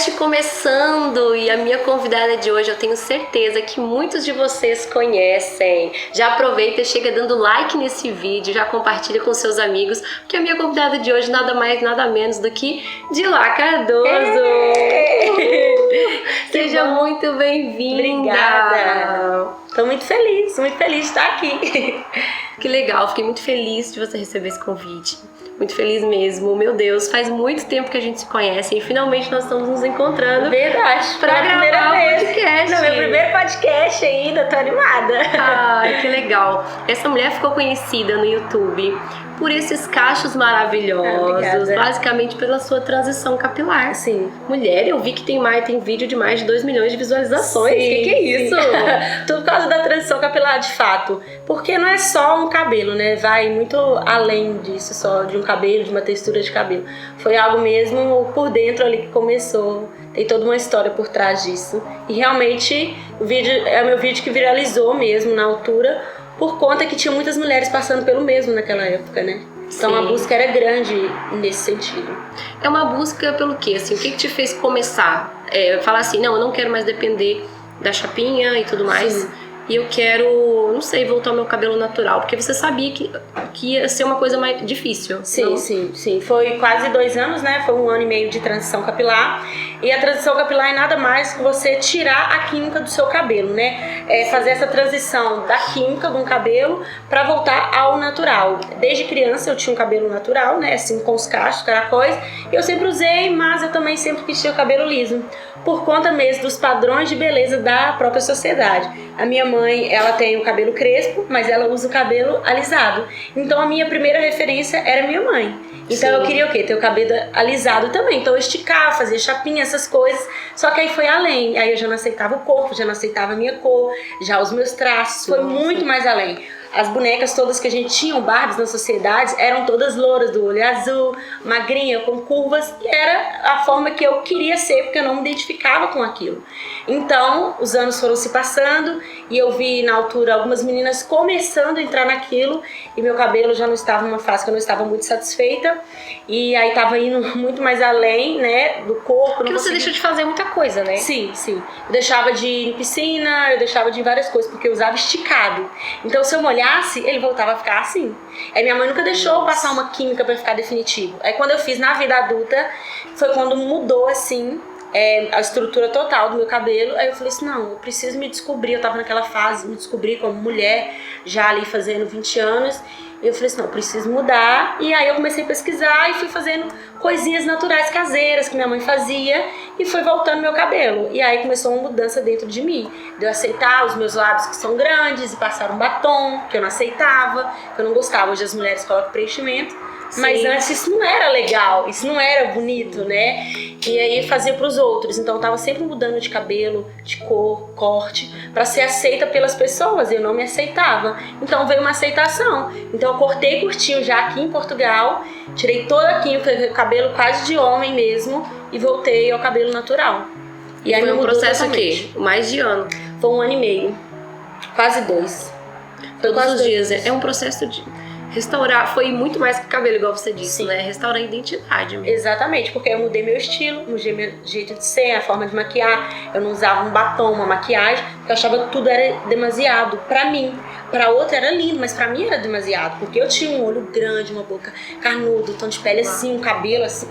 podcast começando e a minha convidada de hoje eu tenho certeza que muitos de vocês conhecem. Já aproveita e chega dando like nesse vídeo, já compartilha com seus amigos, porque a minha convidada de hoje nada mais, nada menos do que Dilá Cardoso. Seja muito bem-vinda. Obrigada. Tô muito feliz de estar aqui. Que legal, fiquei muito feliz de você receber esse convite. Muito feliz mesmo. Meu Deus, faz muito tempo que a gente se conhece e finalmente nós estamos nos encontrando. Verdade. Pra gravar o podcast. No meu primeiro podcast ainda, tô animada. Ai, que legal. Essa mulher ficou conhecida no YouTube por esses cachos maravilhosos, basicamente pela sua transição capilar. Sim. Mulher, eu vi que tem vídeo de mais de 2 milhões de visualizações. Sim, que é isso? Tudo por causa da transição capilar, de fato. Porque não é só um cabelo, né? Vai muito além disso, só de um cabelo, de uma textura de cabelo. Foi algo mesmo por dentro ali que começou. Tem toda uma história por trás disso. E realmente o vídeo é o meu vídeo que viralizou mesmo na altura, por conta que tinha muitas mulheres passando pelo mesmo naquela época, né? Então Sim. a busca era grande nesse sentido. É uma busca pelo quê? Assim, o que te fez começar? Falar assim, não, eu não quero mais depender da chapinha e tudo mais. Sim. E eu quero, não sei, voltar ao meu cabelo natural. Porque você sabia que ia ser uma coisa mais difícil. Sim, não? sim. Foi quase 2 anos, né? Foi 1 ano e meio de transição capilar. E a transição capilar é nada mais que você tirar a química do seu cabelo, né? Fazer essa transição da química de um cabelo pra voltar ao natural. Desde criança eu tinha um cabelo natural, né? Assim, com os cachos, caracóis. Eu sempre usei, mas eu também sempre quis ter o cabelo liso. Por conta mesmo dos padrões de beleza da própria sociedade. A minha mãe, ela tem o cabelo crespo, mas ela usa o cabelo alisado. Então a minha primeira referência era minha mãe. Então Sim. eu queria o quê? Ter o cabelo alisado também. Então eu esticava, fazia chapinha, essas coisas. Só que aí foi além. Aí eu já não aceitava o corpo, já não aceitava a minha cor, já os meus traços. Foi muito mais além. As bonecas todas que a gente tinha, Barbies na sociedade, eram todas louras, do olho azul, magrinha, com curvas, e era a forma que eu queria ser, porque eu não me identificava com aquilo. Então, os anos foram se passando, e eu vi na altura algumas meninas começando a entrar naquilo, e meu cabelo já não estava numa fase que eu não estava muito satisfeita, e aí estava indo muito mais além, né, do corpo. Porque você deixou de fazer muita coisa, né? Sim. Eu deixava de ir em piscina, eu deixava de ir em várias coisas, porque eu usava esticado. Então, se eu molhar, ele voltava a ficar assim. Aí minha mãe nunca deixou eu passar uma química pra ficar definitivo. Aí quando eu fiz na vida adulta, foi quando mudou assim a estrutura total do meu cabelo. Aí eu falei assim, não, eu preciso me descobrir. Eu tava naquela fase, me descobrir como mulher, já ali fazendo 20 anos. E eu falei assim, não, eu preciso mudar. E aí eu comecei a pesquisar e fui fazendo coisinhas naturais caseiras que minha mãe fazia e foi voltando meu cabelo. E aí começou uma mudança dentro de mim. De eu aceitar os meus lábios que são grandes e passar um batom, que eu não aceitava, que eu não gostava. Hoje as mulheres colocam preenchimento. Mas Sim. antes isso não era legal, isso não era bonito, né? E aí fazia pros outros. Então eu tava sempre mudando de cabelo, de cor, corte, pra ser aceita pelas pessoas. Eu não me aceitava. Então veio uma aceitação. Então eu cortei curtinho já aqui em Portugal, tirei toda aqui o cabelo quase de homem mesmo e voltei ao cabelo natural. E aí foi um processo aqui, mais de ano. Foi 1 ano e meio, quase 2. Todos os dias. É um processo de restaurar, foi muito mais que cabelo, igual você disse, Sim. né? Restaurar a identidade mesmo. Exatamente, porque eu mudei meu estilo, mudei meu jeito de ser, a forma de maquiar. Eu não usava um batom, uma maquiagem, porque eu achava que tudo era demasiado pra mim. Pra outra era lindo, mas pra mim era demasiado, porque eu tinha um olho grande, uma boca carnuda, um tom de pele assim, um cabelo assim.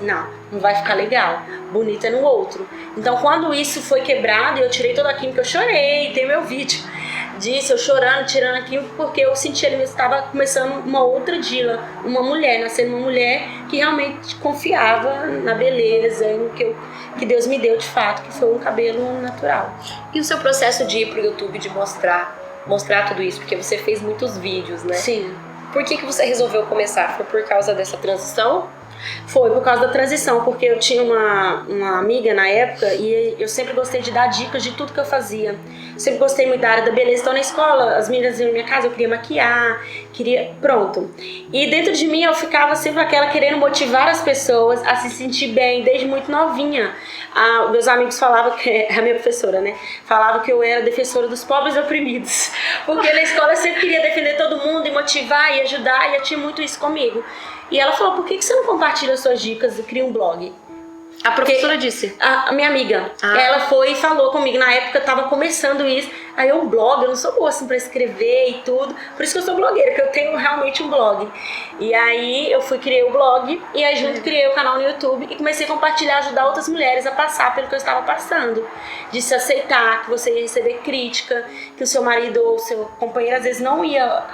Não vai ficar legal. Bonita é no outro. Então quando isso foi quebrado e eu tirei toda a química, eu chorei, tem meu vídeo disso, eu chorando, tirando aquilo, porque eu sentia que estava começando uma outra Dila, uma mulher, nascendo uma mulher que realmente confiava na beleza, no que Deus me deu de fato, que foi um cabelo natural. E o seu processo de ir pro YouTube, de mostrar tudo isso, porque você fez muitos vídeos, né? Sim. Por que você resolveu começar? Foi por causa dessa transição? Foi por causa da transição, porque eu tinha uma amiga na época e eu sempre gostei de dar dicas de tudo que eu fazia. Sempre gostei muito da área da beleza. Então na escola, as meninas iam na minha casa, eu queria maquiar, pronto. E dentro de mim eu ficava sempre aquela querendo motivar as pessoas a se sentir bem, desde muito novinha. Meus amigos falavam, a minha professora, né? Falava que eu era defensora dos pobres e oprimidos. Porque na escola eu sempre queria defender todo mundo e motivar e ajudar, e eu tinha muito isso comigo. E ela falou, por que você não compartilha suas dicas e cria um blog? A professora disse? A minha amiga. Ela foi e falou comigo. Na época eu tava começando isso. Aí eu blog, eu não sou boa assim pra escrever e tudo. Por isso que eu sou blogueira, que eu tenho realmente um blog. E aí eu criei o blog e aí junto criei o canal no YouTube e comecei a compartilhar, ajudar outras mulheres a passar pelo que eu estava passando. De se aceitar, que você ia receber crítica, que o seu marido ou o seu companheiro às vezes não ia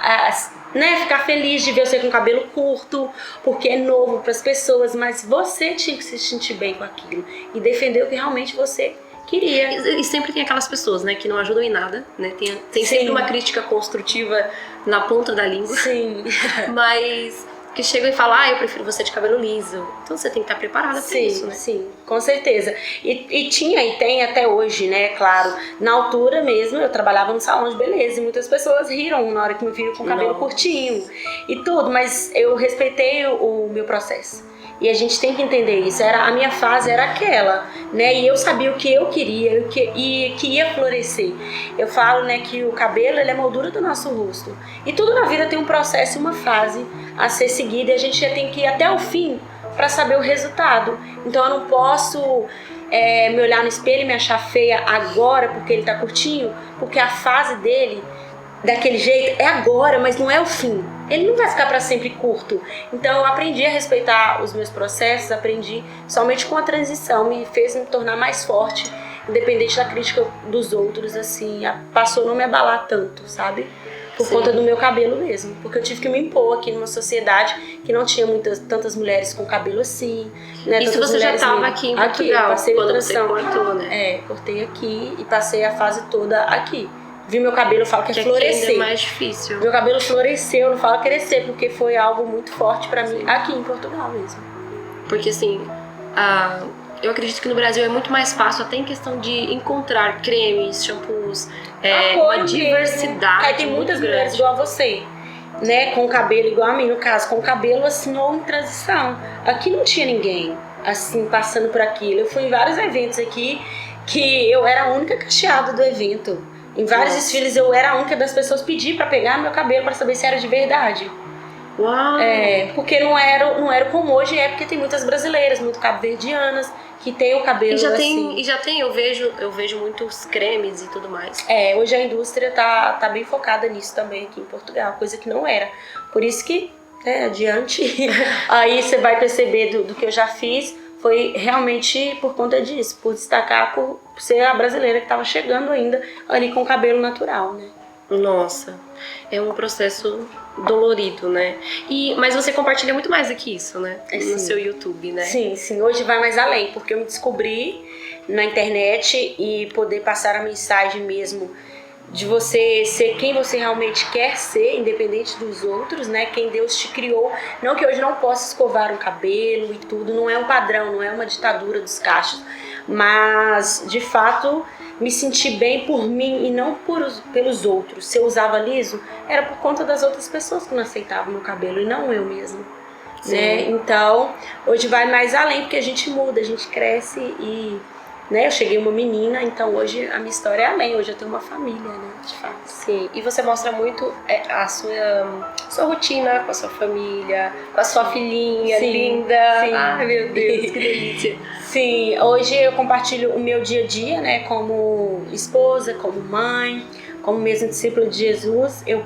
ficar feliz de ver você com cabelo curto, porque é novo para as pessoas, mas você tinha que se sentir bem com aquilo e defender o que realmente você queria. E sempre tem aquelas pessoas, né, que não ajudam em nada, né? Tem sempre uma crítica construtiva na ponta da língua. Sim. Mas que chegam e falam, eu prefiro você de cabelo liso. Então você tem que estar preparada para isso, né? Sim, com certeza. E tinha e tem até hoje, né? Claro, na altura mesmo, eu trabalhava no salão de beleza e muitas pessoas riram na hora que me viram com o cabelo curtinho e tudo, mas eu respeitei o meu processo. E a gente tem que entender isso. A minha fase era aquela, né? E eu sabia o que eu queria e que ia florescer. Eu falo, né, que o cabelo, ele é a moldura do nosso rosto. E tudo na vida tem um processo e uma fase a ser seguida. E a gente já tem que ir até o fim para saber o resultado. Então eu não posso me olhar no espelho e me achar feia agora porque ele tá curtinho, porque a fase dele daquele jeito é agora, mas não é o fim. Ele não vai ficar para sempre curto. Então eu aprendi a respeitar os meus processos, aprendi somente com a transição, me fez me tornar mais forte, independente da crítica dos outros, assim, passou a não me abalar tanto, sabe? Por conta do meu cabelo mesmo, porque eu tive que me impor aqui numa sociedade que não tinha tantas mulheres com cabelo assim, né? Isso você já estava aqui em Portugal, eu passei quando transição, você cortou, né? Cortei aqui e passei a fase toda aqui. Vi meu cabelo, eu falo que é florescer. É mais difícil. Meu cabelo floresceu, eu não falo crescer, porque foi algo muito forte pra mim aqui em Portugal mesmo. Porque assim, eu acredito que no Brasil é muito mais fácil, até em questão de encontrar cremes, shampoos, uma diversidade. Aí tem muitas mulheres igual a você, né, com o cabelo igual a mim, no caso, com o cabelo assim ou em transição. Aqui não tinha ninguém assim passando por aquilo. Eu fui em vários eventos aqui que eu era a única cacheada do evento. Em vários desfiles eu era a única das pessoas pedir pra pegar meu cabelo pra saber se era de verdade. Uau! Porque não era como hoje porque tem muitas brasileiras, muito cabo-verdianas que tem o cabelo eu vejo muitos cremes e tudo mais. Hoje a indústria tá bem focada nisso também aqui em Portugal, coisa que não era. Por isso que, adiante, aí você vai perceber do que eu já fiz, foi realmente por conta disso, por destacar, por ser a brasileira que estava chegando ainda ali com o cabelo natural, né? Nossa, é um processo dolorido, né? Mas você compartilha muito mais do que isso, né? No seu YouTube, né? Sim, hoje vai mais além, porque eu me descobri na internet e poder passar a mensagem mesmo de você ser quem você realmente quer ser, independente dos outros, né? Quem Deus te criou. Não que hoje não possa escovar um cabelo e tudo, não é um padrão, não é uma ditadura dos cachos, mas de fato me senti bem por mim e não pelos outros. Se eu usava liso, era por conta das outras pessoas que não aceitavam meu cabelo e não eu mesmo, né? Então hoje vai mais além, porque a gente muda, a gente cresce e eu cheguei uma menina, então hoje a minha história é além, hoje eu tenho uma família, né, de fato. Sim, e você mostra muito a sua rotina com a sua família, com a sua filhinha linda. Sim. Ai, meu Deus, que delícia. Sim, hoje eu compartilho o meu dia a dia, né, como esposa, como mãe, como mesmo discípula de Jesus, eu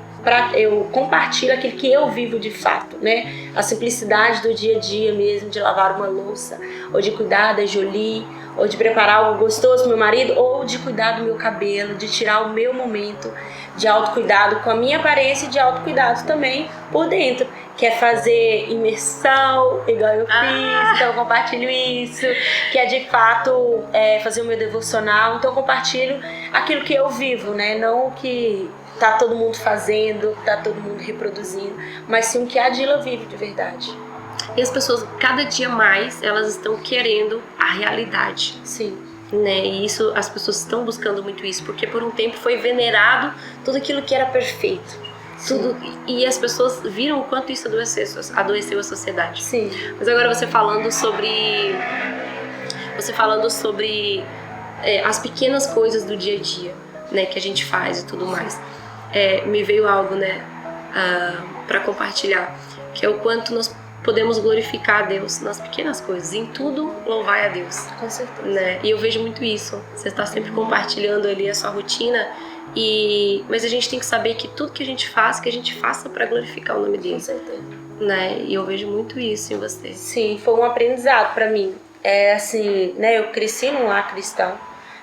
compartilho aquilo que eu vivo de fato, né, a simplicidade do dia a dia mesmo, de lavar uma louça, ou de cuidar da Jolie, ou de preparar algo gostoso pro meu marido, ou de cuidar do meu cabelo, de tirar o meu momento de autocuidado com a minha aparência e de autocuidado também por dentro, que é fazer imersão, igual eu fiz, então eu compartilho isso, que é de fato fazer o meu devocional, então eu compartilho aquilo que eu vivo, né, não o que tá todo mundo fazendo, tá todo mundo reproduzindo, mas sim o que a Dila vive de verdade. E as pessoas, cada dia mais, elas estão querendo a realidade. Sim. Né? E isso, as pessoas estão buscando muito isso, porque por um tempo foi venerado tudo aquilo que era perfeito. Tudo, e as pessoas viram o quanto isso adoeceu a sociedade. Sim. Mas agora você falando sobre as pequenas coisas do dia a dia, né, que a gente faz e tudo mais. Me veio algo, né, para compartilhar, que é o quanto nós podemos glorificar a Deus nas pequenas coisas, em tudo louvai a Deus. Com certeza. Né? E eu vejo muito isso. Você está sempre compartilhando ali a sua rotina, mas a gente tem que saber que tudo que a gente faz, que a gente faça para glorificar o nome dele. Com certeza. Né? E eu vejo muito isso em você. Sim, foi um aprendizado para mim. Assim, né, eu cresci num lar cristão,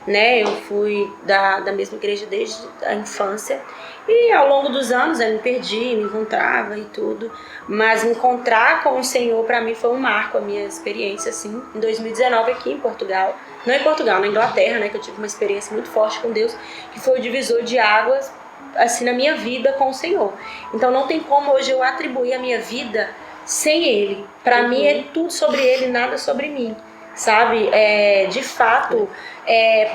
né, eu fui da mesma igreja desde a infância e ao longo dos anos eu me perdi, me encontrava e tudo, mas me encontrar com o Senhor para mim foi um marco, a minha experiência assim, em 2019 aqui em Portugal, não em Portugal, na Inglaterra, né, que eu tive uma experiência muito forte com Deus, que foi o divisor de águas assim na minha vida com o Senhor. Então não tem como hoje eu atribuir a minha vida sem Ele. Para mim é tudo sobre Ele, nada sobre mim. Sabe, de fato,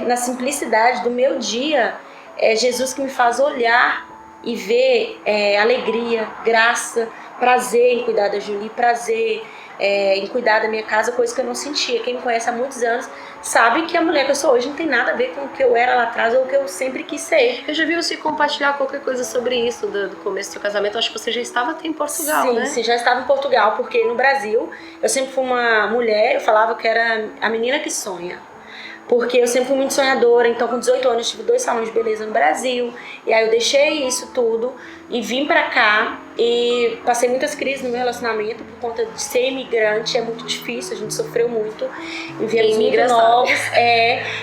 na simplicidade do meu dia, é Jesus que me faz olhar e ver alegria, graça, prazer em cuidar da Julie, prazer em cuidar da minha casa, coisa que eu não sentia. Quem me conhece há muitos anos sabe que a mulher que eu sou hoje não tem nada a ver com o que eu era lá atrás ou o que eu sempre quis ser. Eu já vi você compartilhar qualquer coisa sobre isso do começo do seu casamento. Acho que você já estava até em Portugal, sim, né? Sim, já estava em Portugal, porque no Brasil eu sempre fui uma mulher, eu falava que era a menina que sonha. Porque eu sempre fui muito sonhadora, então com 18 anos eu tive 2 salões de beleza no Brasil, e aí eu deixei isso tudo e vim pra cá e passei muitas crises no meu relacionamento por conta de ser imigrante, é muito difícil, a gente sofreu muito, viemos muito novos,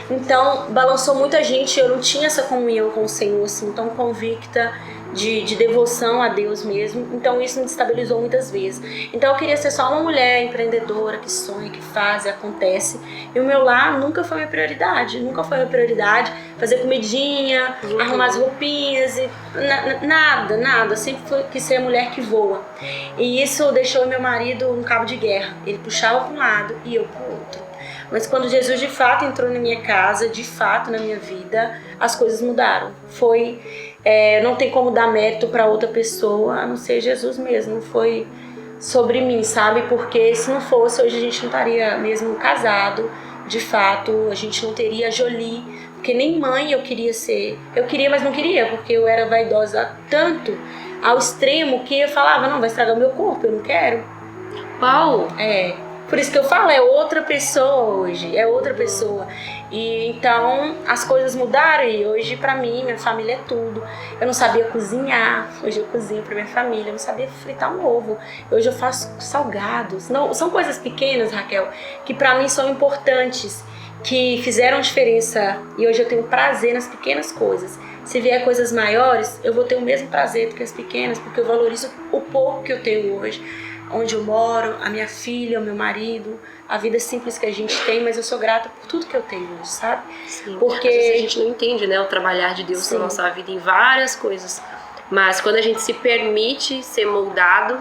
então balançou muita gente, eu não tinha essa comunhão com o Senhor, assim, tão convicta, de devoção a Deus mesmo, então isso me destabilizou muitas vezes. Então eu queria ser só uma mulher empreendedora, que sonha, que faz e acontece, e o meu lar nunca foi minha prioridade, fazer comidinha, arrumar as roupinhas, e nada, sempre quis ser a mulher que voa. E isso deixou meu marido um cabo de guerra, ele puxava para um lado e eu para o outro. Mas quando Jesus de fato entrou na minha casa, de fato na minha vida, as coisas mudaram. Não tem como dar mérito para outra pessoa, a não ser Jesus mesmo. Foi sobre mim, sabe? Porque se não fosse, hoje a gente não estaria mesmo casado, de fato, a gente não teria a Jolie, porque nem mãe eu queria ser. Eu queria, mas não queria, porque eu era vaidosa tanto, ao extremo, que eu falava, não, vai estragar o meu corpo, eu não quero. Uau! Por isso que eu falo, é outra pessoa hoje, é outra pessoa. E então as coisas mudaram e hoje pra mim, minha família é tudo. Eu não sabia cozinhar, hoje eu cozinho pra minha família, eu não sabia fritar um ovo. Hoje eu faço salgados. Não, são coisas pequenas, Raquel, que pra mim são importantes, que fizeram diferença e hoje eu tenho prazer nas pequenas coisas. Se vier coisas maiores, eu vou ter o mesmo prazer do que as pequenas, porque eu valorizo o pouco que eu tenho hoje. Onde eu moro, a minha filha, o meu marido, a vida simples que a gente tem, mas eu sou grata por tudo que eu tenho hoje, sabe? Sim, porque às vezes a gente não entende, né, o trabalhar de Deus Sim. na nossa vida em várias coisas, mas quando a gente se permite ser moldado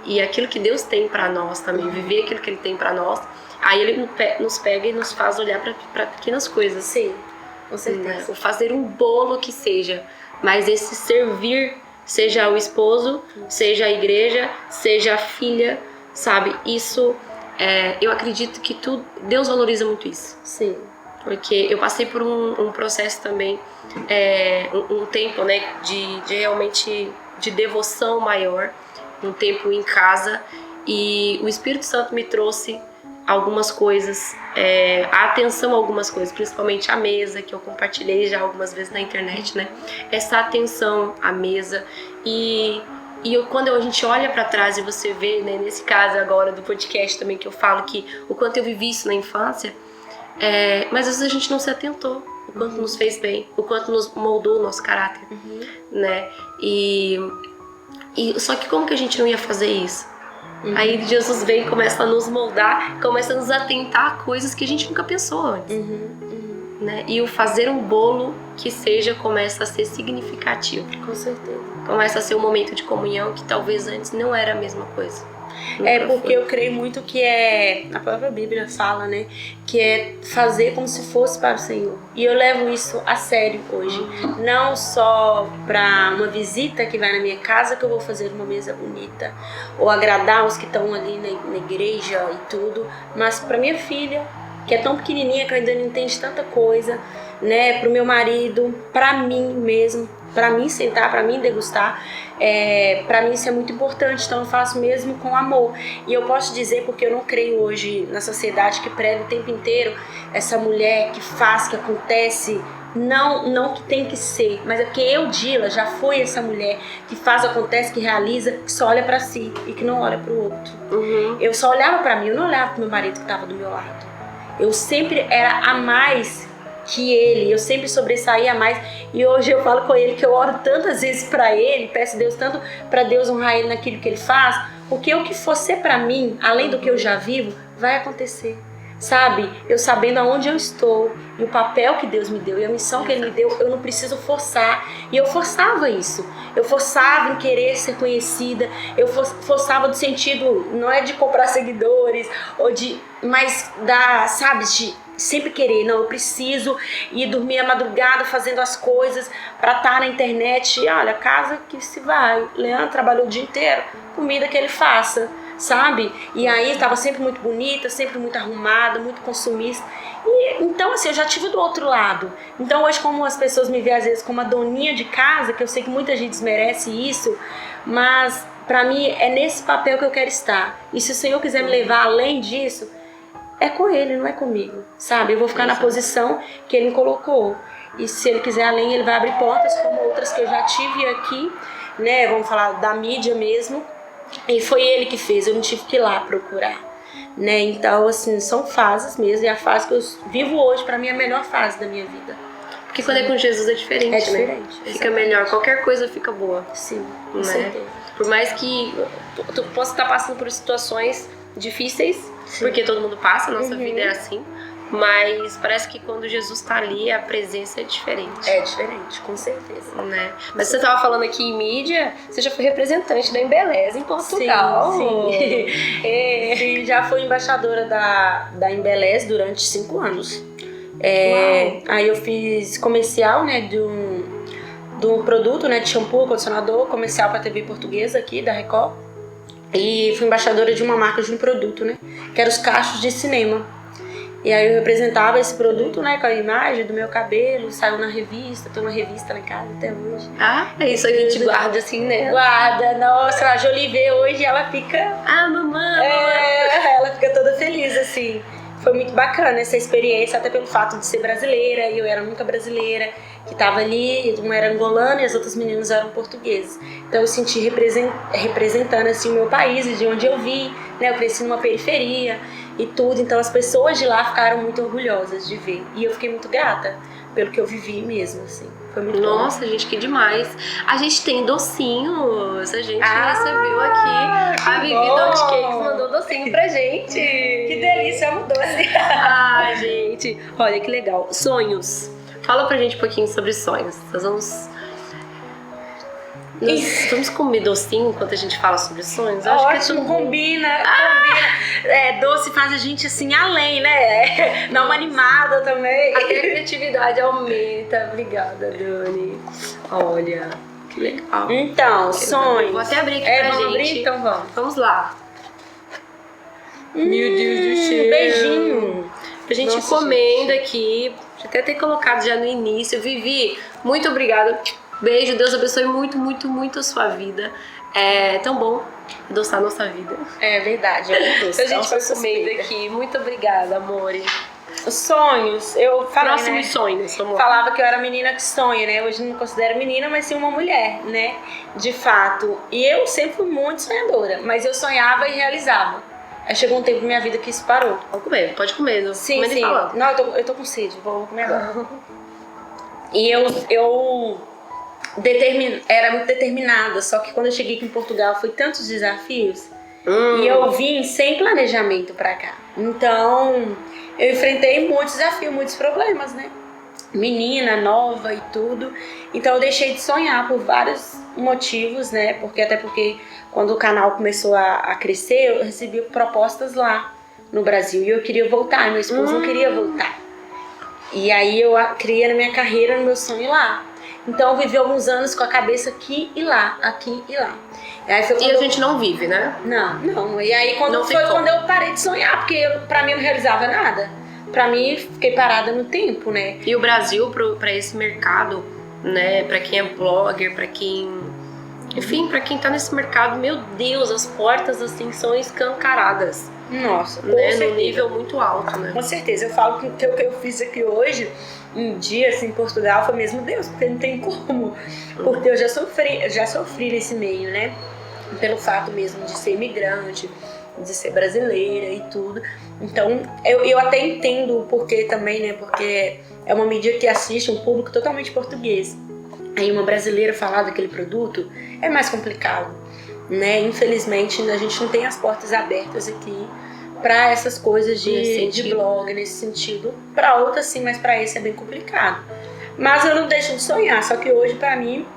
e aquilo que Deus tem pra nós também, viver aquilo que Ele tem pra nós, aí Ele nos pega e nos faz olhar pra pequenas coisas. Sim, com certeza. Né? Fazer um bolo que seja, mas esse servir, seja o esposo, seja a igreja, seja a filha, sabe? Isso, eu acredito que Deus valoriza muito isso. Sim. Porque eu passei por um processo também, um tempo, né, de realmente de devoção maior, um tempo em casa, e o Espírito Santo me trouxe algumas coisas, a atenção a algumas coisas, principalmente a mesa, que eu compartilhei já algumas vezes na internet, né? Essa atenção à mesa quando a gente olha para trás e você vê, né, nesse caso agora do podcast também, que eu falo que o quanto eu vivi isso na infância, mas às vezes a gente não se atentou, o quanto nos fez bem, o quanto nos moldou o nosso caráter, né? E só que como que a gente não ia fazer isso? Aí Jesus vem e começa a nos moldar, começa a nos atentar a coisas que a gente nunca pensou antes. Né? E o fazer um bolo que seja começa a ser significativo. Com certeza. Começa a ser um momento de comunhão que talvez antes não era a mesma coisa. Porque eu creio muito que a própria Bíblia fala, né, que é fazer como se fosse para o Senhor. E eu levo isso a sério hoje. Não só para uma visita que vai na minha casa que eu vou fazer uma mesa bonita, ou agradar os que estão ali na igreja e tudo, mas para minha filha, que é tão pequenininha que ainda não entende tanta coisa, né, pro meu marido, para mim mesmo, pra mim sentar, pra mim degustar, pra mim isso é muito importante, então eu faço mesmo com amor. E eu posso dizer, porque eu não creio hoje na sociedade que prega o tempo inteiro essa mulher que faz, que acontece, não que tem que ser, mas é porque eu, Dila, já fui essa mulher que faz, acontece, que realiza, que só olha pra si e que não olha pro outro. Eu só olhava pra mim, eu não olhava pro meu marido que tava do meu lado. Eu sempre era a mais que ele, eu sempre sobressaía mais. E hoje eu falo com ele que eu oro tantas vezes pra ele, peço a Deus tanto pra Deus honrar ele naquilo que ele faz, porque o que for ser pra mim, além do que eu já vivo, vai acontecer. Sabe, eu sabendo aonde eu estou e o papel que Deus me deu e a missão que Ele me deu, eu não preciso forçar. E eu forçava isso. Eu forçava em querer ser conhecida. Eu forçava no sentido, não é de comprar seguidores, mas sabe, de sempre querer. Não, eu preciso ir dormir à madrugada fazendo as coisas para estar na internet. E olha, casa que se vai. Leandro trabalhou o dia inteiro, comida que ele faça. Sabe? E aí estava sempre muito bonita, sempre muito arrumada, muito consumista. E então assim, eu já tive do outro lado. Então hoje, como as pessoas me veem às vezes como a doninha de casa, que eu sei que muita gente desmerece isso, mas pra mim é nesse papel que eu quero estar. E se o Senhor quiser me levar além disso, é com Ele, não é comigo, sabe? Eu vou ficar na posição que Ele me colocou. E se Ele quiser além, Ele vai abrir portas como outras que eu já tive aqui, né? Vamos falar da mídia mesmo. E foi ele que fez, eu não tive que ir lá procurar, né? Então, assim, são fases mesmo. E a fase que eu vivo hoje, pra mim, é a melhor fase da minha vida. Porque quando é com Jesus é diferente, né? É diferente. Fica Exatamente. melhor, qualquer coisa fica boa. Sim, com né? certeza. Por mais que tu possa estar passando por situações difíceis, Sim. porque todo mundo passa, nossa vida é assim. Mas parece que quando Jesus tá ali, a presença é diferente. É diferente, com certeza. Né? Mas você tava falando aqui em mídia, você já foi representante da Embeleze em Portugal. Sim. E já fui embaixadora da Embeleze durante 5 anos. Aí eu fiz comercial, né, de um produto, né, de shampoo, condicionador, comercial para a TV portuguesa aqui, da Record. E fui embaixadora de uma marca de um produto, né, que era os cachos de cinema. E aí eu representava esse produto, né, com a imagem do meu cabelo, saiu na revista, tem uma revista lá em casa até hoje. Ah, é isso aí, a gente guarda assim, né? Guarda, nossa, a Jolie vê hoje, ela fica... Ah, mamãe! Ela fica toda feliz, assim. Foi muito bacana essa experiência, até pelo fato de ser brasileira, e eu era a única brasileira que tava ali, uma era angolana e as outras meninas eram portuguesas. Então eu senti representando, assim, o meu país, de onde eu vim, né, eu cresci numa periferia e tudo, então as pessoas de lá ficaram muito orgulhosas de ver. E eu fiquei muito grata pelo que eu vivi mesmo, assim. Foi muito Nossa, bom. gente, que demais. A gente tem docinhos. A gente recebeu aqui. A Vivi Dot Cakes mandou docinho pra gente. Que delícia, amo doce. Ai, gente. Olha que legal. Sonhos. Fala pra gente um pouquinho sobre sonhos. Nós vamos comer docinho enquanto a gente fala sobre sonhos? Eu acho que Ótimo, combina. Doce faz a gente assim além, né? Dá uma animada também. Até a criatividade aumenta. Obrigada, Dani. Olha, que legal. Então, sonhos. Vou até abrir aqui pra vamos gente. abrir? Então vamos. Vamos lá. Meu Deus do céu. Beijinho. Pra gente ir comendo aqui. Até ter colocado já no início. Vivi, muito obrigada. Beijo, Deus abençoe muito, muito, muito a sua vida. É tão bom adoçar a nossa vida. É verdade, é doce. A gente vai comendo aqui. Muito obrigada, amore. Os sonhos, eu falei, Próximos sonhos, vamos lá. Falava que eu era menina que sonha, né? Hoje não me considero menina, mas sim uma mulher, né? De fato. E eu sempre fui muito sonhadora, mas eu sonhava e realizava. Aí chegou um tempo na minha vida que isso parou. Pode comer, pode comer. Sim. Não, eu tô com sede, vou comer agora. E eu era muito determinada, só que quando eu cheguei aqui em Portugal foi tantos desafios e eu vim sem planejamento pra cá. Então eu enfrentei muitos desafios, muitos problemas, né? Menina, nova e tudo. Então eu deixei de sonhar por vários motivos, né? Porque quando o canal começou a crescer, eu recebi propostas lá no Brasil e eu queria voltar, meu esposo não queria voltar. E aí eu criei na minha carreira, no meu sonho lá. Então eu vivi alguns anos com a cabeça aqui e lá, aqui e lá. E a gente não vive, né? Não. E aí quando eu parei de sonhar, porque pra mim eu não realizava nada. Pra mim, fiquei parada no tempo, né? E o Brasil, pra esse mercado né? Pra quem é blogger, pra quem... Enfim, pra quem tá nesse mercado, meu Deus, as portas assim são escancaradas. Nossa, com né? certeza. Num nível muito alto, né? Com certeza. Eu falo que o que eu fiz aqui hoje, um dia assim, em Portugal, foi mesmo Deus, porque não tem como. Porque eu já sofri nesse meio, né? Pelo fato mesmo de ser imigrante, de ser brasileira e tudo. Então, eu até entendo o porquê também, né? Porque é uma mídia que assiste um público totalmente português. Aí uma brasileira falar daquele produto é mais complicado, né? Infelizmente, a gente não tem as portas abertas aqui para essas coisas de blog, nesse sentido. Para outras sim, mas para esse é bem complicado. Mas eu não deixo de sonhar, só que hoje para mim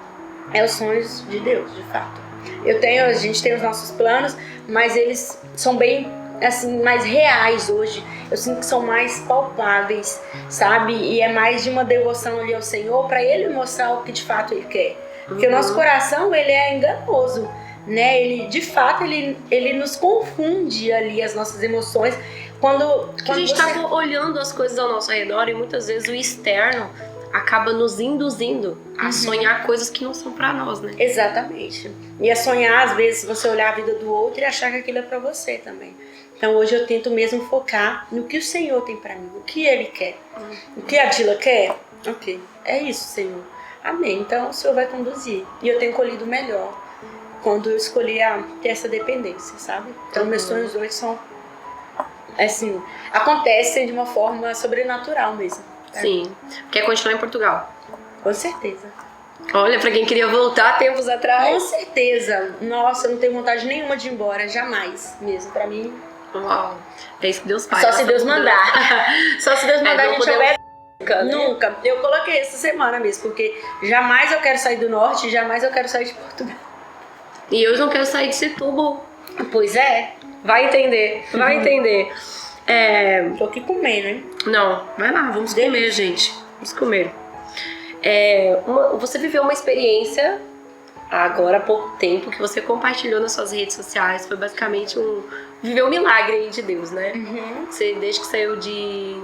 é os sonhos de Deus, de fato. A gente tem os nossos planos, mas eles são bem assim, mais reais hoje. Eu sinto que são mais palpáveis, sabe? E é mais de uma devoção ali ao Senhor para Ele mostrar o que de fato Ele quer. Porque o nosso coração, ele é enganoso, né? Ele, de fato, ele nos confunde ali as nossas emoções. Quando a gente tá olhando as coisas ao nosso redor e muitas vezes o externo acaba nos induzindo a sonhar coisas que não são pra nós, né? Exatamente. E a sonhar, às vezes, você olhar a vida do outro e achar que aquilo é pra você também. Então hoje eu tento mesmo focar no que o Senhor tem pra mim, o que Ele quer. O que a Dila quer? Ok, é isso, Senhor. Amém. Então o Senhor vai conduzir. E eu tenho colhido melhor quando eu escolhi ter essa dependência, sabe? Então meus sonhos hoje são, assim, acontecem de uma forma sobrenatural mesmo. Tá? Sim. Quer continuar em Portugal? Com certeza. Olha, pra quem queria voltar tempos atrás. Com certeza. Nossa, eu não tenho vontade nenhuma de ir embora, jamais mesmo. Pra mim... Uau. É isso que Deus faz. Só se Deus mandar. Só se Deus mandar, a gente obedece. Nunca. Eu coloquei essa semana mesmo, porque jamais eu quero sair do norte, jamais eu quero sair de Portugal. E eu não quero sair de Setúbal. Pois é. Vai entender, vai entender. Tô aqui comendo, hein? Não, vai lá, vamos comer, gente. Vamos comer. Você viveu uma experiência agora há pouco tempo que você compartilhou nas suas redes sociais. Foi basicamente viveu um milagre aí de Deus, né? Você, desde que saiu de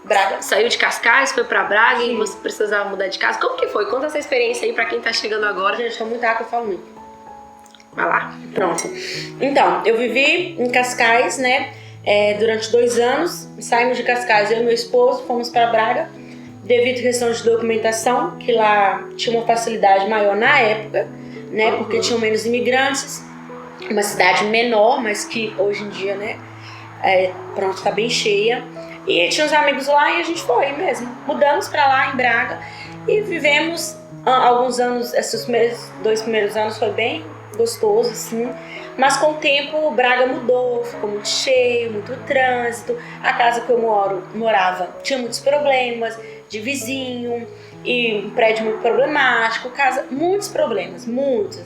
Braga, saiu de Cascais, foi pra Braga. Sim. E você precisava mudar de casa. Como que foi? Conta essa experiência aí pra quem tá chegando agora. gente, tô muito água, eu falo muito. Vai lá. Pronto. Então, eu vivi em Cascais, né? Durante 2 anos. Saímos de Cascais, eu e meu esposo, fomos pra Braga. Devido à questão de documentação, que lá tinha uma facilidade maior na época, né? Porque tinham menos imigrantes. Uma cidade menor, mas que hoje em dia, né? Pronto, tá bem cheia. E tinha uns amigos lá e a gente foi mesmo. Mudamos pra lá, em Braga. E vivemos alguns anos, esses 2 primeiros anos foi bem gostoso, assim. Mas com o tempo, Braga mudou, ficou muito cheio, muito trânsito. A casa que eu morava tinha muitos problemas de vizinho, e um prédio muito problemático, muitos problemas, muitos.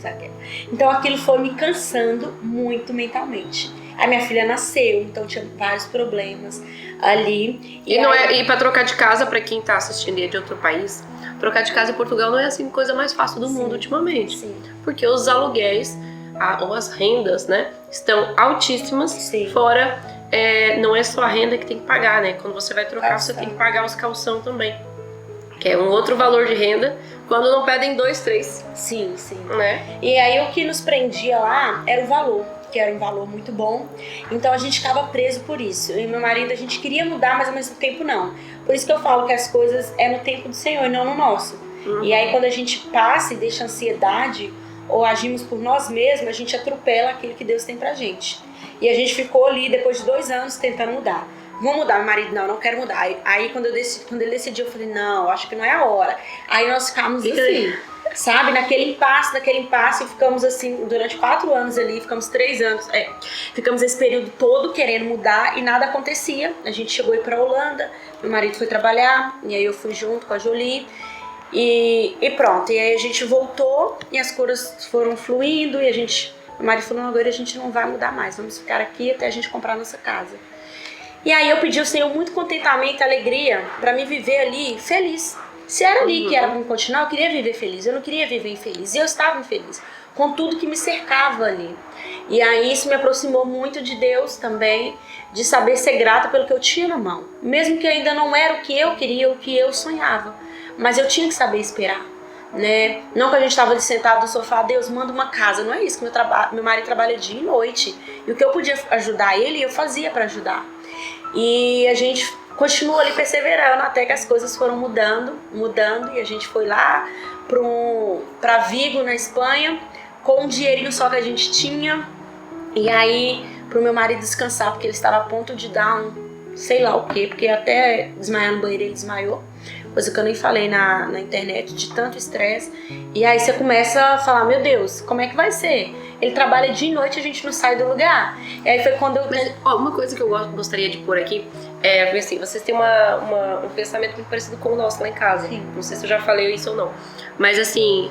Então aquilo foi me cansando muito mentalmente. A minha filha nasceu, então tinha vários problemas ali. E pra trocar de casa, pra quem tá assistindo de outro país, trocar de casa em Portugal não é assim coisa mais fácil do mundo ultimamente. Sim. Porque os aluguéis ou as rendas, né, estão altíssimas. Sim. Fora, não é só a renda que tem que pagar, né? Quando você vai trocar, você tem que pagar os calção também, que é um outro valor de renda, quando não pedem 2, 3. Sim, sim. Né? E aí o que nos prendia lá era o valor, que era um valor muito bom. Então a gente ficava preso por isso. Eu e meu marido, a gente queria mudar, mas ao mesmo tempo não. Por isso que eu falo que as coisas é no tempo do Senhor e não no nosso. E aí quando a gente passa e deixa a ansiedade ou agimos por nós mesmos, a gente atropela aquilo que Deus tem pra gente. E a gente ficou ali depois de 2 anos tentando mudar. Vou mudar, meu marido, não quero mudar. Aí quando ele decidiu, eu falei, não, acho que não é a hora. Aí nós ficamos assim, sabe, naquele impasse, e ficamos assim, durante 4 anos ali, ficamos 3 anos, ficamos esse período todo querendo mudar e nada acontecia. A gente chegou a ir pra Holanda, meu marido foi trabalhar, e aí eu fui junto com a Jolie, e pronto. E aí a gente voltou, e as coisas foram fluindo, e meu marido falou, agora a gente não vai mudar mais, vamos ficar aqui até a gente comprar a nossa casa. E aí eu pedi ao Senhor muito contentamento, alegria, pra me viver ali feliz. Se era ali que era pra me continuar, eu queria viver feliz. Eu não queria viver infeliz. E eu estava infeliz com tudo que me cercava ali. E aí isso me aproximou muito de Deus também, de saber ser grata pelo que eu tinha na mão. Mesmo que ainda não era o que eu queria, o que eu sonhava. Mas eu tinha que saber esperar, né? Não que a gente estava ali sentado no sofá, Deus manda uma casa, não é isso, que meu marido trabalha dia e noite. E o que eu podia ajudar ele, eu fazia para ajudar. E a gente continuou ali perseverando até que as coisas foram mudando, e a gente foi lá para Vigo, na Espanha, com um dinheirinho só que a gente tinha. E aí, pro meu marido descansar, porque ele estava a ponto de dar sei lá o quê, porque até desmaiar no banheiro ele desmaiou, coisa que eu nem falei na internet, de tanto estresse. E aí você começa a falar, meu Deus, como é que vai ser? Ele trabalha dia e noite, a gente não sai do lugar. E aí foi quando eu... Mas, uma coisa que eu gostaria de pôr aqui é, porque assim, vocês têm um pensamento muito parecido com o nosso lá em casa. Sim. Não sei se eu já falei isso ou não. Mas assim,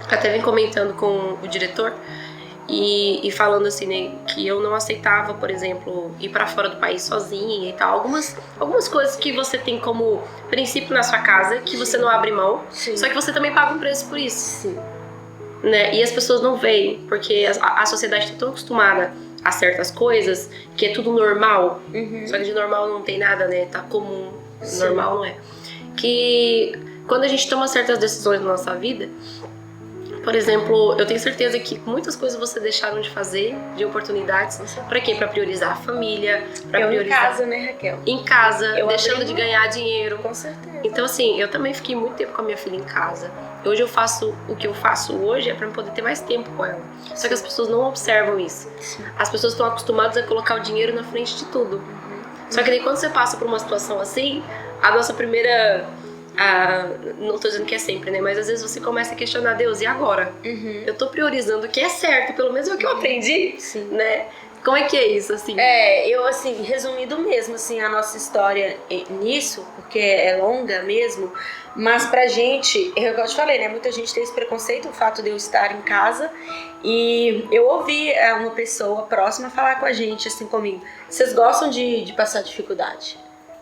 até vim comentando com o diretor, e falando assim, né, que eu não aceitava, por exemplo, ir pra fora do país sozinha e tal. Algumas coisas que você tem como princípio na sua casa, que você não abre mão, Sim. só que você também paga um preço por isso. Sim. Né? E as pessoas não veem, porque a sociedade está tão acostumada a certas coisas, que é tudo normal. Só que de normal não tem nada, né? Tá comum, Sim. normal não é. Que quando a gente toma certas decisões na nossa vida, por exemplo, eu tenho certeza que muitas coisas você deixaram de fazer, de oportunidades. Pra quê? Pra priorizar a família, pra priorizar... Em casa, né, Raquel? Em casa, Eu deixando abri de ganhar dinheiro. Com certeza. Então assim, eu também fiquei muito tempo com a minha filha em casa. Hoje eu faço o que eu faço hoje é pra eu poder ter mais tempo com ela. Só que as pessoas não observam isso. As pessoas estão acostumadas a colocar o dinheiro na frente de tudo. Só que daí quando você passa por uma situação assim, a nossa primeira... não tô dizendo que é sempre, né? Mas às vezes você começa a questionar Deus, e agora? Eu tô priorizando o que é certo, pelo menos é o que eu aprendi, Sim. né? Como é que é isso, assim? Eu, assim, resumindo mesmo, assim, a nossa história nisso, porque é longa mesmo, mas pra gente, eu te falei, né, muita gente tem esse preconceito, o fato de eu estar em casa, e eu ouvi uma pessoa próxima falar com a gente, assim, comigo, vocês gostam de passar dificuldade?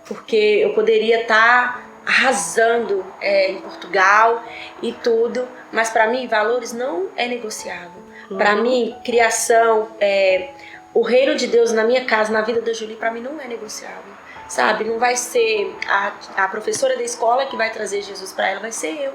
Porque eu poderia estar arrasando em Portugal e tudo, mas pra mim, valores não é negociável. Pra mim, criação, o reino de Deus na minha casa, na vida da Julie, pra mim não é negociável, sabe? Não vai ser a professora da escola que vai trazer Jesus pra ela, vai ser eu.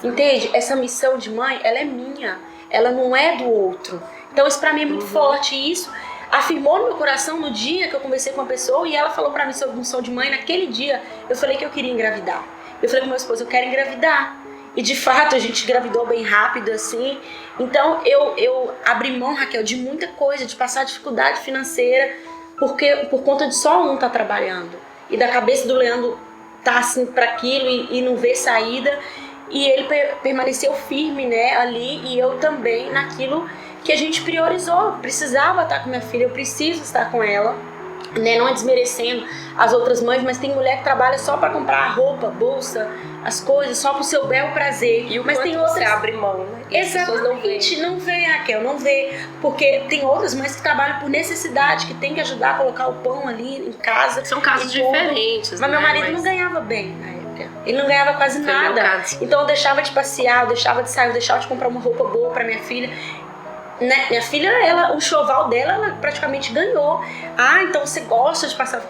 Entende? Essa missão de mãe, ela é minha, ela não é do outro. Então isso pra mim é muito forte, e isso afirmou no meu coração no dia que eu conversei com uma pessoa e ela falou pra mim sobre missão de mãe. Naquele dia eu falei que eu queria engravidar. Eu falei com meu esposo, eu quero engravidar. E de fato a gente engravidou bem rápido assim. Então eu abri mão, Raquel, de muita coisa, de passar dificuldade financeira, porque por conta de só um tá trabalhando. E da cabeça do Leandro tá assim para aquilo e não vê saída. E ele permaneceu firme, né, ali, e eu também naquilo que a gente priorizou. Precisava estar com minha filha, eu preciso estar com ela, né? Não é desmerecendo as outras mães, mas tem mulher que trabalha só para comprar roupa, bolsa, as coisas, só pro seu bel prazer. E o mas tem outras... você abre mão, né? Exatamente, não vê, Raquel, não vê. Porque tem outras mães que trabalham por necessidade, que tem que ajudar a colocar o pão ali em casa. São casos diferentes, mas né? Meu marido não ganhava bem na época. Ele não ganhava quase nada. Então eu deixava de passear, eu deixava de sair, eu deixava de comprar uma roupa boa pra minha filha. Né? Minha filha, o enxoval dela, ela praticamente ganhou. Então você gosta de passar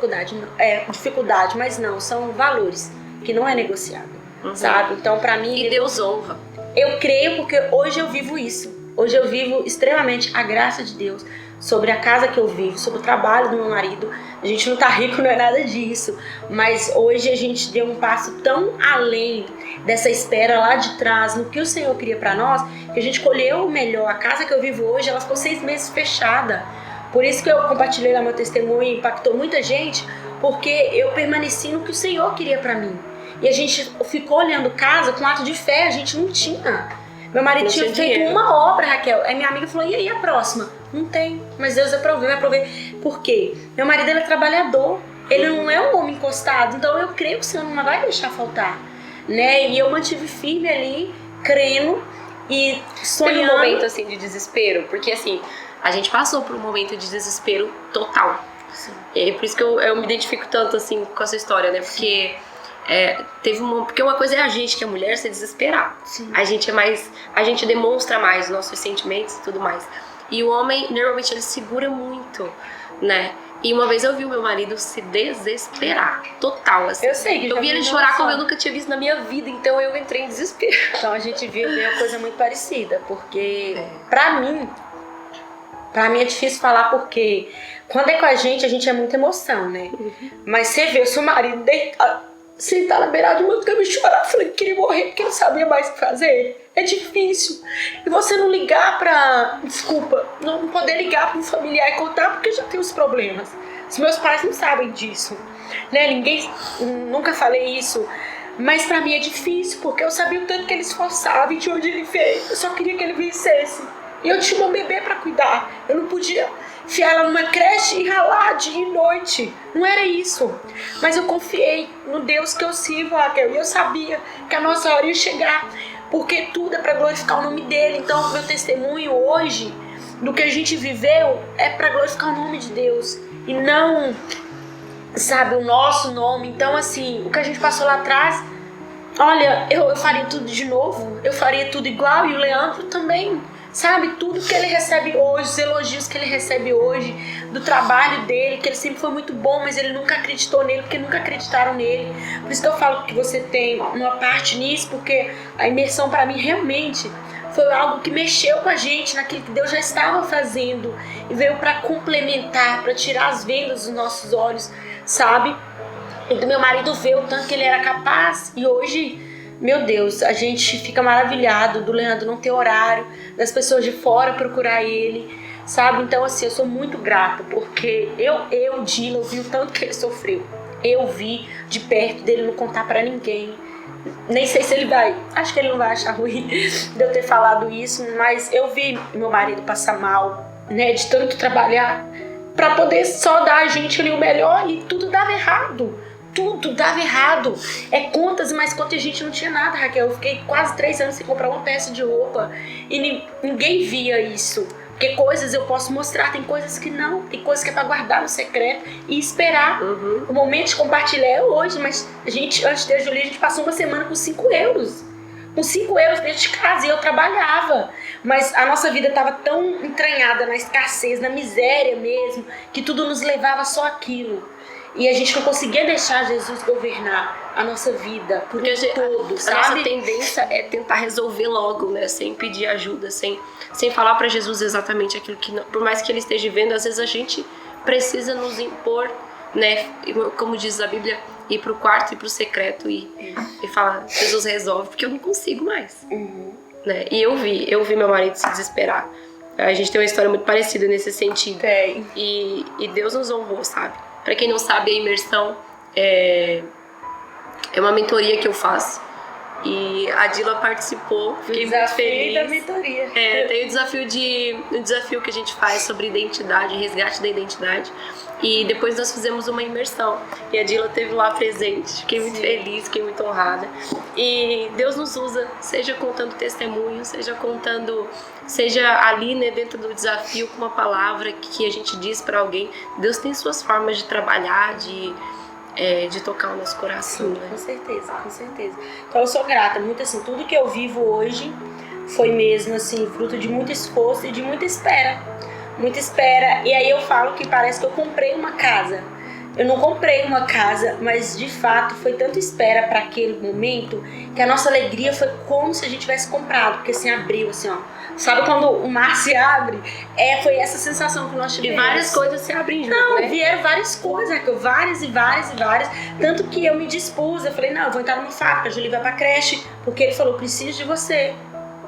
dificuldade, mas não, são valores que não é negociável, sabe? Então pra mim... E Deus honra. Eu creio porque hoje eu vivo isso. Hoje eu vivo extremamente a graça de Deus sobre a casa que eu vivo, sobre o trabalho do meu marido. A gente não tá rico, não é nada disso. Mas hoje a gente deu um passo tão além dessa espera lá de trás, no que o Senhor queria pra nós, que a gente colheu o melhor. A casa que eu vivo hoje, ela ficou 6 meses fechada. Por isso que eu compartilhei lá meu testemunho e impactou muita gente, porque eu permaneci no que o Senhor queria pra mim. E a gente ficou olhando casa com ato de fé, a gente não tinha. Meu marido tinha feito uma obra, Raquel. Aí minha amiga falou, e aí a próxima? Não tem, mas Deus vai prover. Por quê? Meu marido, ele é trabalhador, ele não é um homem encostado, então eu creio que o Senhor não vai deixar faltar, né? E eu mantive firme ali, crendo e sonhando. Teve um momento assim de desespero, porque assim, a gente passou por um momento de desespero total. Sim. E por isso que eu me identifico tanto assim com essa história, né? Porque... porque uma coisa é a gente, que é mulher, se desesperar. Sim. A gente demonstra mais nossos sentimentos e tudo mais. E o homem, normalmente, ele segura muito, né? E uma vez eu vi o meu marido se desesperar, total, assim. Eu sei que eu vi ele chorar como eu nunca tinha visto na minha vida, então eu entrei em desespero. Então a gente viu uma coisa muito parecida, porque pra mim é difícil falar, porque quando é com a gente é muita emoção, né? Mas você vê o seu marido deitado, sentar na beirada de uma cama e chorar, falei que queria morrer porque não sabia mais o que fazer. É difícil. E você não ligar pra... Desculpa, não poder ligar pra um familiar e contar porque já tem os problemas. Os meus pais não sabem disso, né? Nunca falei isso. Mas pra mim é difícil, porque eu sabia o tanto que ele esforçava e de onde ele veio. Eu só queria que ele vencesse. E eu tinha uma bebê pra cuidar. Eu não podia enfiar ela numa creche e ralar dia e noite. Não era isso. Mas eu confiei no Deus que eu sirvo, Raquel. E eu sabia que a nossa hora ia chegar. Porque tudo é pra glorificar o nome dele. Então, meu testemunho hoje, do que a gente viveu, é pra glorificar o nome de Deus. E não, sabe, o nosso nome. Então, assim, o que a gente passou lá atrás, olha, eu faria tudo de novo. Eu faria tudo igual. E o Leandro também. Sabe, tudo que ele recebe hoje, os elogios que ele recebe hoje, do trabalho dele, que ele sempre foi muito bom, mas ele nunca acreditou nele, porque nunca acreditaram nele. Por isso que eu falo que você tem uma parte nisso, porque a imersão pra mim realmente foi algo que mexeu com a gente naquilo que Deus já estava fazendo e veio pra complementar, pra tirar as vendas dos nossos olhos, sabe? E do meu marido ver o tanto que ele era capaz, e hoje... Meu Deus, a gente fica maravilhado do Leandro não ter horário, das pessoas de fora procurar ele, sabe? Então, assim, eu sou muito grata, porque Dila, eu vi o tanto que ele sofreu. Eu vi de perto dele não contar pra ninguém. Nem sei se ele vai, acho que ele não vai achar ruim de eu ter falado isso, mas eu vi meu marido passar mal, né, de tanto trabalhar, pra poder só dar a gente ali o melhor, e tudo dava errado. Tudo dava errado. É contas e mais contas, a gente não tinha nada, Raquel. Eu fiquei quase 3 anos sem comprar uma peça de roupa. E ninguém via isso. Porque coisas eu posso mostrar, tem coisas que não. Tem coisas que é pra guardar no secreto e esperar. O momento de compartilhar é hoje, mas a gente, antes da Julia, a gente passou uma semana com 5 euros. Com 5 euros dentro de casa, e eu trabalhava. Mas a nossa vida estava tão entranhada na escassez, na miséria mesmo, que tudo nos levava só aquilo. E a gente não conseguia deixar Jesus governar a nossa vida por todo, sabe? A nossa tendência é tentar resolver logo, né? Sem pedir ajuda, sem falar pra Jesus exatamente aquilo que... Por mais que ele esteja vendo, às vezes a gente precisa nos impor, né? Como diz a Bíblia, ir pro quarto, ir pro secreto e falar, Jesus resolve, porque eu não consigo mais. Né? E eu vi meu marido se desesperar. A gente tem uma história muito parecida nesse sentido. E Deus nos honrou, sabe? Pra quem não sabe, a imersão é uma mentoria que eu faço. E a Dila participou, fiquei muito feliz. Da mentoria. Tem o desafio que a gente faz sobre identidade, resgate da identidade. E depois nós fizemos uma imersão. E a Dila esteve lá presente. Fiquei muito feliz, fiquei muito honrada. E Deus nos usa, seja contando testemunho, seja ali, né, dentro do desafio, com uma palavra que a gente diz para alguém. Deus tem suas formas de trabalhar, de tocar o nosso coração. Sim, né? Com certeza. Então eu sou grata, muito assim, tudo que eu vivo hoje foi mesmo assim, fruto de muito esforço e de muita espera. E aí eu falo que parece que eu comprei uma casa. Eu não comprei uma casa, mas de fato foi tanta espera para aquele momento que a nossa alegria foi como se a gente tivesse comprado, porque assim abriu assim, ó. Sabe quando o mar se abre? Foi essa sensação que nós tivemos. E várias coisas se abrem junto, Não, né? vieram várias coisas, várias. Tanto que eu me dispus, eu falei, não, eu vou entrar numa fábrica, a Julie vai pra creche, porque ele falou, preciso de você.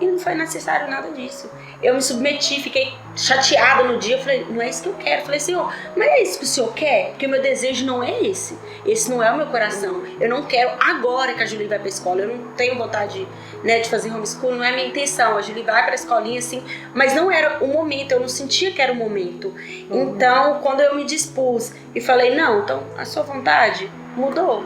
E não foi necessário nada disso. Eu me submeti, fiquei chateada no dia. Eu falei, não é isso que eu quero. Eu falei, Senhor, mas é isso que o Senhor quer? Porque o meu desejo não é esse. Esse não é o meu coração. Eu não quero agora que a Julie vai pra escola. Eu não tenho vontade, né, de fazer homeschool. Não é a minha intenção. A Julie vai pra escolinha assim. Mas não era o momento. Eu não sentia que era o momento. Então, quando eu me dispus e falei, não, então a sua vontade mudou.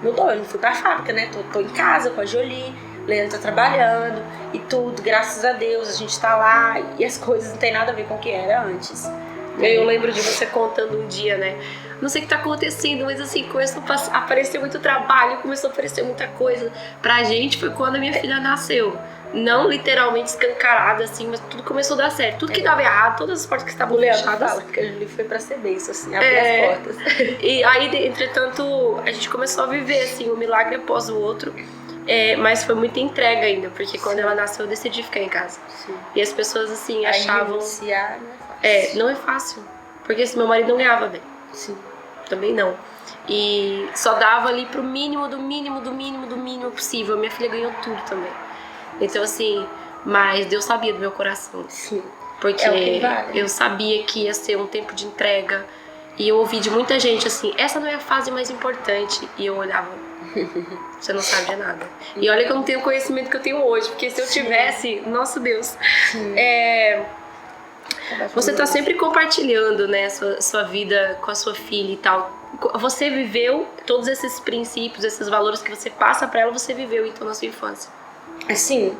Eu não fui pra fábrica, né? Tô em casa com a Jolie. Leandro tá trabalhando e tudo, graças a Deus, a gente tá lá e as coisas não tem nada a ver com o que era antes. Eu lembro de você contando um dia, né? Não sei o que tá acontecendo, mas assim, começou a aparecer muito trabalho, começou a aparecer muita coisa. Pra gente foi quando a minha filha nasceu. Não literalmente escancarada, assim, mas tudo começou a dar certo. Tudo que dava errado, todas as portas que estavam fechadas. Fala que a Julie foi pra ser bênção, assim, abrir as portas. E aí, entretanto, a gente começou a viver, assim, um milagre após o outro. Mas foi muita entrega ainda, porque quando ela nasceu eu decidi ficar em casa. Sim. E as pessoas, assim, Aí achavam... renunciar não é fácil. não é fácil. Porque assim, meu marido não ganhava bem. Sim. Também não. E só dava ali pro mínimo, do mínimo, do mínimo, do mínimo possível. Minha filha ganhou tudo também. Então assim, mas Deus sabia do meu coração. Sim. Porque É o que vale. eu sabia que ia ser um tempo de entrega. E eu ouvi de muita gente assim, essa não é a fase mais importante. E eu olhava, você não sabe de nada. E olha que eu não tenho o conhecimento que eu tenho hoje. Porque se eu tivesse, nosso Deus. Você tá sempre compartilhando, né, sua vida com a sua filha e tal. Você viveu todos esses princípios, esses valores que você passa pra ela, você viveu então na sua infância. Assim,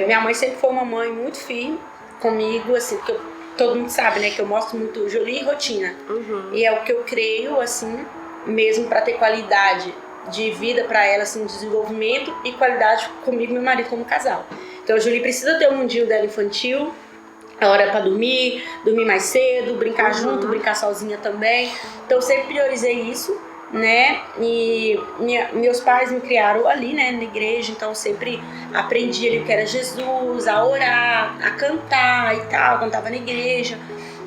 minha mãe sempre foi uma mãe muito firme comigo, assim, porque todo mundo sabe, né, que eu mostro muito Jolie e rotina. E é o que eu creio, assim, mesmo pra ter qualidade de vida pra ela, assim, desenvolvimento e qualidade comigo e meu marido como casal. Então a Jolie precisa ter um mundinho dela infantil, a hora pra dormir mais cedo, brincar junto, brincar sozinha também. Então eu sempre priorizei isso, né? E meus pais me criaram ali, né, na igreja, então eu sempre aprendi ali o que era Jesus, a orar, a cantar e tal, cantava na igreja.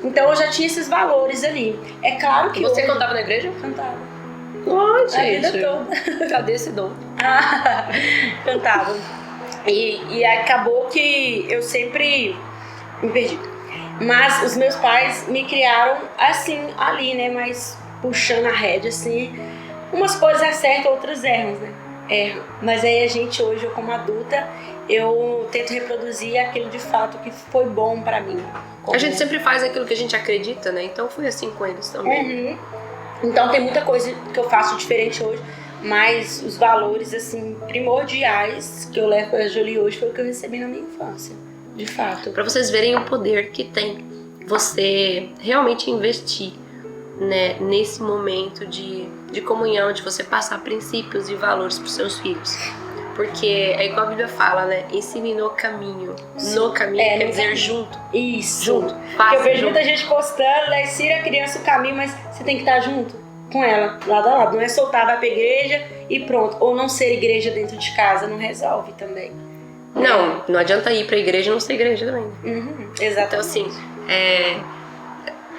Então eu já tinha esses valores ali. É claro que Você hoje... cantava na igreja? Cantava. Pode, A vida toda. Cadê esse dom? Cantava. E acabou que eu sempre me perdi. Mas os meus pais me criaram assim, ali, né? Mas puxando a rédea, assim. Umas coisas acertam, outras erram, né? Mas aí a gente hoje, eu como adulta, eu tento reproduzir aquilo de fato que foi bom pra mim. A gente sempre faz aquilo que a gente acredita, né? Então foi assim com eles também. Então tem muita coisa que eu faço diferente hoje, mas os valores, assim, primordiais que eu levo pra Jolie hoje foi o que eu recebi na minha infância. De fato. Pra vocês verem o poder que tem você realmente investir, né, nesse momento de comunhão, de você passar princípios e valores pros seus filhos. Porque é igual a Bíblia fala, né? Ensine no caminho. Sim. No caminho quer dizer caminho. junto. Isso. Junto. Porque eu vejo junto. muita gente postando, né? Ensina a criança o caminho, mas você tem que estar junto com ela, lado a lado. Não é soltar, vai pra igreja e pronto. Ou não ser igreja dentro de casa, não resolve também. Não adianta ir pra igreja e não ser igreja também. Exatamente. Então assim,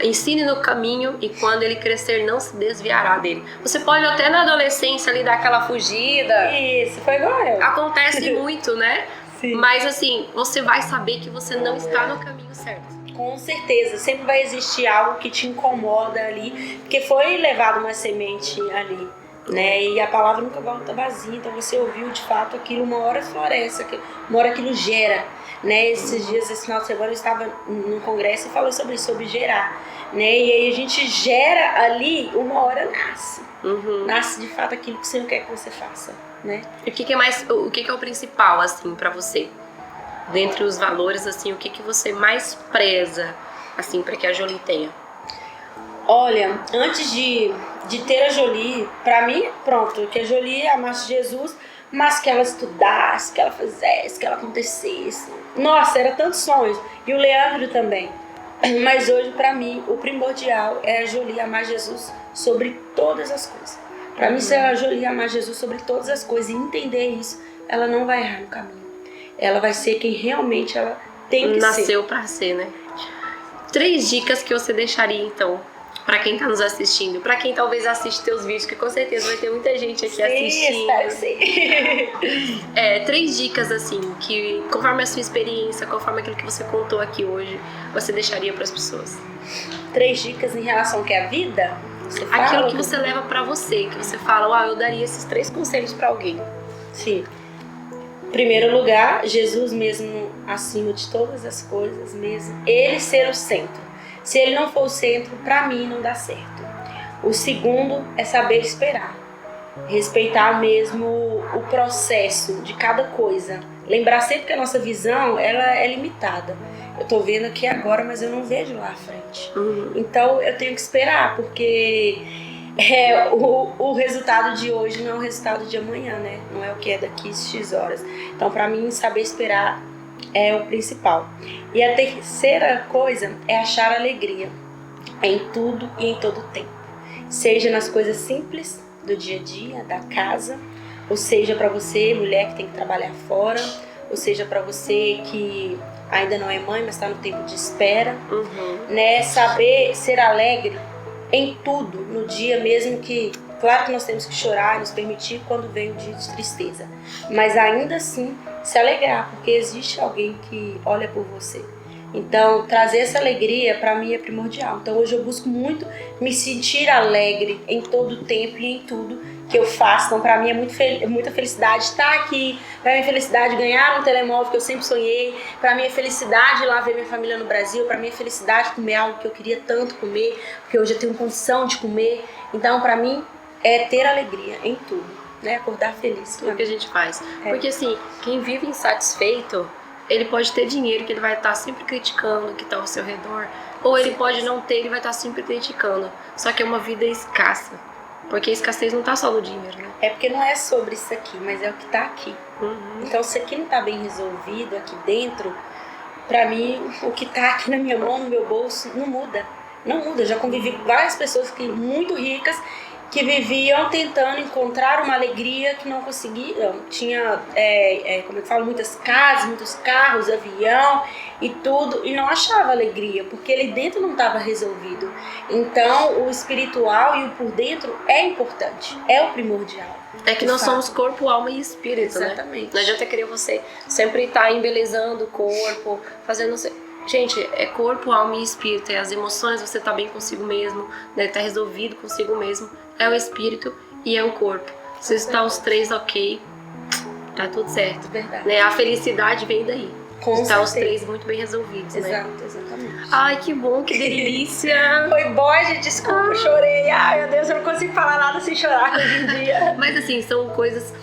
ensine no caminho e quando ele crescer não se desviará dele. Você pode até na adolescência ali dar aquela fugida. Isso, foi igual eu. Acontece muito, né? Sim. Mas assim, você vai saber que você não está no caminho certo. Com certeza, sempre vai existir algo que te incomoda ali, porque foi levado uma semente ali, né? E a palavra nunca volta vazia, então você ouviu de fato aquilo, uma hora floresce, uma hora aquilo gera, né? Esses dias, esse final de semana, eu estava num congresso e falou sobre isso, sobre gerar, né? E aí a gente gera ali, uma hora nasce. Nasce de fato aquilo que você não quer que você faça, né? E o que é o principal, assim, pra você? Dentre os valores, assim, o que você mais preza, assim, pra que a Jolie tenha? Olha, antes de ter a Jolie, pra mim, pronto, que a Jolie amasse Jesus, mas que ela estudasse, que ela fizesse, que ela acontecesse. Nossa, era tantos sonhos. E o Leandro também. Mas hoje, pra mim, o primordial é a Jolie amar Jesus sobre todas as coisas. Pra mim, se a Jolie amar Jesus sobre todas as coisas e entender isso, ela não vai errar no caminho. Ela vai ser quem realmente ela tem que ser. Nasceu pra ser, né? 3 dicas que você deixaria, então, pra quem tá nos assistindo, pra quem talvez assiste teus vídeos, que com certeza vai ter muita gente aqui assistindo. Espero sim. 3 dicas, assim, que conforme a sua experiência, conforme aquilo que você contou aqui hoje, você deixaria pras pessoas. 3 dicas em relação ao que é a vida? Você fala, aquilo que você leva pra você, que você fala, eu daria esses 3 conselhos pra alguém. Sim. Em primeiro lugar, Jesus mesmo acima de todas as coisas mesmo. Ele ser o centro. Se ele não for o centro, pra mim não dá certo. O segundo é saber esperar. respeitar mesmo o processo de cada coisa. Lembrar sempre que a nossa visão, ela é limitada. Eu tô vendo aqui agora, mas eu não vejo lá à frente. Então eu tenho que esperar, porque o resultado de hoje não é o resultado de amanhã, né? Não é o que é daqui X horas. Então, para mim, saber esperar é o principal. E a terceira coisa é achar alegria em tudo e em todo tempo. Seja nas coisas simples do dia a dia, da casa, ou seja para você, mulher que tem que trabalhar fora, ou seja para você que ainda não é mãe, mas está no tempo de espera, né? Saber ser alegre em tudo, no dia mesmo que, claro que nós temos que chorar e nos permitir quando vem o dia de tristeza, mas ainda assim se alegrar, porque existe alguém que olha por você. Então, trazer essa alegria para mim é primordial. Então, hoje eu busco muito me sentir alegre em todo o tempo e em tudo que eu faço. Então, para mim é muita felicidade estar aqui. Para mim é felicidade ganhar um telemóvel que eu sempre sonhei. Para mim é felicidade ir lá ver minha família no Brasil. Para mim é felicidade comer algo que eu queria tanto comer, porque hoje eu tenho condição de comer. Então, para mim é ter alegria em tudo, né? Acordar feliz. Tudo que a gente faz. Porque assim, quem vive insatisfeito, ele pode ter dinheiro que ele vai estar sempre criticando o que está ao seu redor, ou ele pode não ter, ele vai estar sempre criticando. Só que é uma vida escassa, porque a escassez não está só no dinheiro, né? É porque não é sobre isso aqui, mas é o que está aqui. Então, se aqui não está bem resolvido, aqui dentro, para mim, o que está aqui na minha mão, no meu bolso, não muda. Não muda. Eu já convivi com várias pessoas muito ricas que viviam tentando encontrar uma alegria que não conseguiam. Tinha, como eu falo, muitas casas, muitos carros, avião e tudo, e não achava alegria, porque ali dentro não estava resolvido. Então, o espiritual e o por dentro é importante, é o primordial. É que nós somos corpo, alma e espírito, Exatamente. né? Não adianta querer você sempre estar embelezando o corpo, fazendo... Gente, é corpo, alma e espírito. É as emoções, você tá bem consigo mesmo, né? Tá resolvido consigo mesmo. É o espírito e é o corpo. Se está os três ok, tá tudo certo. Verdade. Né? A felicidade vem daí. Com está certeza. Os três muito bem resolvidos, né? Exato, exatamente. Ai, que bom, que delícia! Foi bom, gente, desculpa, eu chorei. Ai, meu Deus, eu não consigo falar nada sem chorar hoje em dia. Mas assim, são coisas,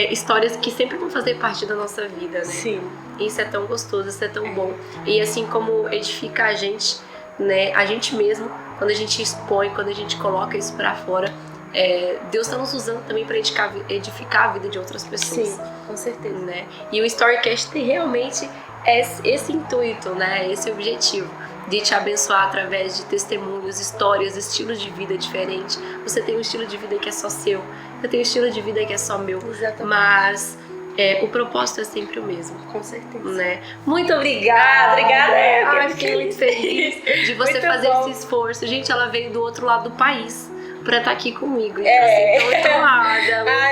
histórias que sempre vão fazer parte da nossa vida, né? Sim. Isso é tão gostoso, isso é tão bom. E assim como edifica a gente, né? A gente mesmo, quando a gente expõe, quando a gente coloca isso pra fora, Deus está nos usando também para edificar a vida de outras pessoas. Sim, com certeza. Né? E o Storycast tem realmente esse intuito, né? Esse objetivo de te abençoar através de testemunhos, histórias, estilos de vida diferentes. Você tem um estilo de vida que é só seu, eu tenho um estilo de vida que é só meu. Exatamente. Mas o propósito é sempre o mesmo. Com certeza. Né? Muito obrigada! Obrigada, fiquei muito feliz de você muito fazer bom. esse esforço. Gente, ela veio do outro lado do país pra estar aqui comigo. Então, assim, tô muito honrada.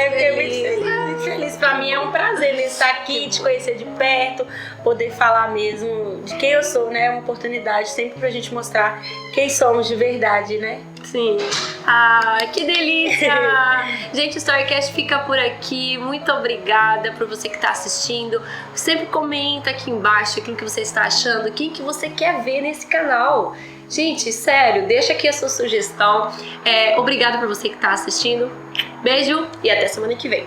Eu fiquei muito feliz, muito feliz. Pra mim é um prazer mesmo estar aqui, te conhecer de perto, poder falar mesmo de quem eu sou, né? É uma oportunidade sempre pra gente mostrar quem somos de verdade, né? Sim. Que delícia! Gente, o Storycast fica por aqui. Muito obrigada por você que está assistindo. Sempre comenta aqui embaixo aquilo que você está achando, o que você quer ver nesse canal. Gente, sério, deixa aqui a sua sugestão. Obrigada por você que está assistindo. Beijo e até semana que vem.